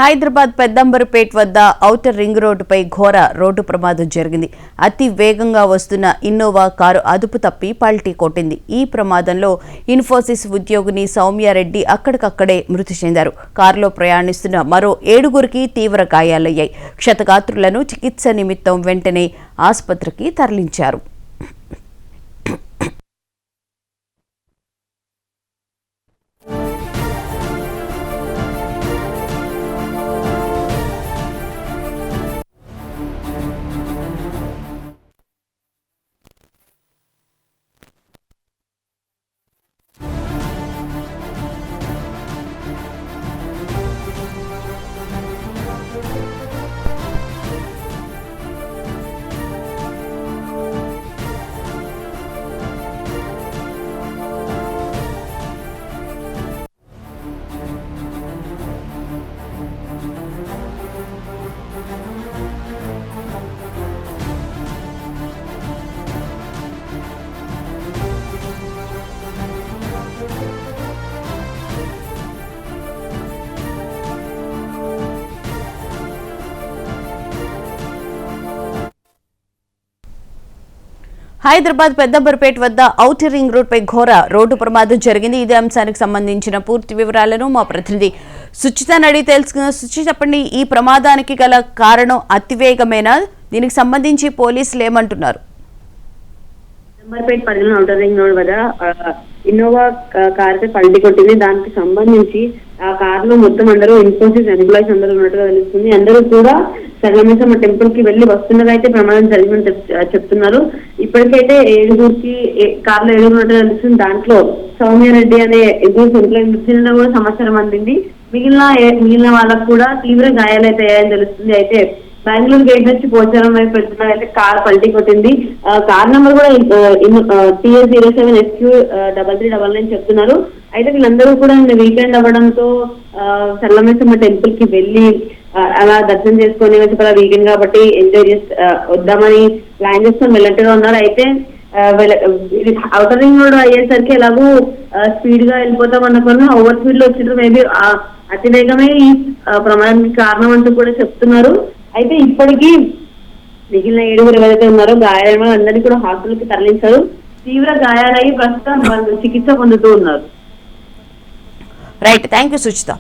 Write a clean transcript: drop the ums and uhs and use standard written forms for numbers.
హైదరాబాద్ పెద్దంబరపేట్ వద్ద outer ring రోడ్డుపై ఘోర రోడ్డు ప్రమాదం జరిగింది. అతి వేగంగా వస్తున్న ఇన్నోవా కారు అదుపు తప్పి పల్టీ కొట్టింది. ఈ ప్రమాదంలో ఇన్ఫోసిస్ ఉద్యోగిని సౌమ్యారెడ్డి అక్కడికక్కడే మృతి చెందారు. కారులో ప్రయాణిస్తున్న మరో 7గురికి తీవ్ర గాయాలయ్యాయి. క్షతగాత్రులను చికిత్స నిమిత్తం వెంటనే ఆసుపత్రికి తరలించారు. హైదరాబాద్ పెద్దంబరపేట్ వద్ద ఔటర్ రింగ్ రోడ్డుపై ఘోర రోడ్డు ప్రమాదం జరిగింది. ఇదే అంశానికి సంబంధించిన పూర్తి వివరాలను మా ప్రతినిధి సుచితని అడిగి తెలుసుకున్న. సుచి, చెప్పండి, ఈ ప్రమాదానికి గల కారణం అతివేగమేనా? దీనికి సంబంధించి పోలీసులు ఏమంటున్నారు? పెద్దంబరపేట్ పరిధిలో ఔటర్ రింగ్ రోడ్ వద్ద ఇన్నోవా కార్ పై పల్టీ కొట్టింది. దానికి సంబంధించి ఆ కార్ లో మొత్తం అందరూ ఇన్ఫోసిస్ ఎంప్లాయీస్ అందరూ ఉన్నట్టుగా తెలుస్తుంది. అందరూ కూడా సరళమేశ్వరమ్మ టెంపుల్ కి వెళ్లి వస్తున్నగా అయితే ప్రమాదం జరిగిందని చెప్తున్నారు. ఇప్పటికైతే 7గురికి కార్లో 7 ఉన్నట్టుగా తెలుస్తుంది. దాంట్లో సౌమ్యారెడ్డి అనే ఇద్దరు ఎంప్లాయీ మృతి చెందడం కూడా సమాచారం అందింది. మిగిలిన వాళ్ళకు కూడా తీవ్ర గాయాలైతే అయ్యాయని తెలుస్తుంది. అయితే బెంగళూరు గేట్ నుంచి పోచారం వైపు వెళ్తున్నారు. అయితే కార్ పల్టీ కొట్టింది. కార్ నెంబర్ కూడా TS07SQ3399 చెప్తున్నారు. అయితే వీళ్ళందరూ కూడా వీకెండ్ అవ్వడంతో సరళమేశ్వరమ్మ టెంపుల్ కి వెళ్లి అలా దర్శనం చేసుకొని అలా వీకెండ్ కాబట్టి ఎంజాయ్ వద్దామని ప్లాన్ చేసుకొని వెళ్ళట్టుగా ఉన్నారు. అయితే ఔటర్ రింగ్ రోడ్ అయ్యేసరికి ఎలాగూ స్పీడ్ గా వెళ్ళిపోతాం అనుకున్నా ఓవర్ స్పీడ్ లో వచ్చిన మేబీ అతివేగమే ఈ ప్రమాదానికి కారణం అంటూ కూడా చెప్తున్నారు. అయితే ఇప్పటికీ మిగిలిన 7గురు ఎవరైతే ఉన్నారో గాయాలైన అందరినీ కూడా హాస్పిటల్ కి తరలించారు. తీవ్ర గాయాలయ్యి ప్రస్తుతం వాళ్ళు చికిత్స పొందుతూ ఉన్నారు. Right, thank you Suchitha.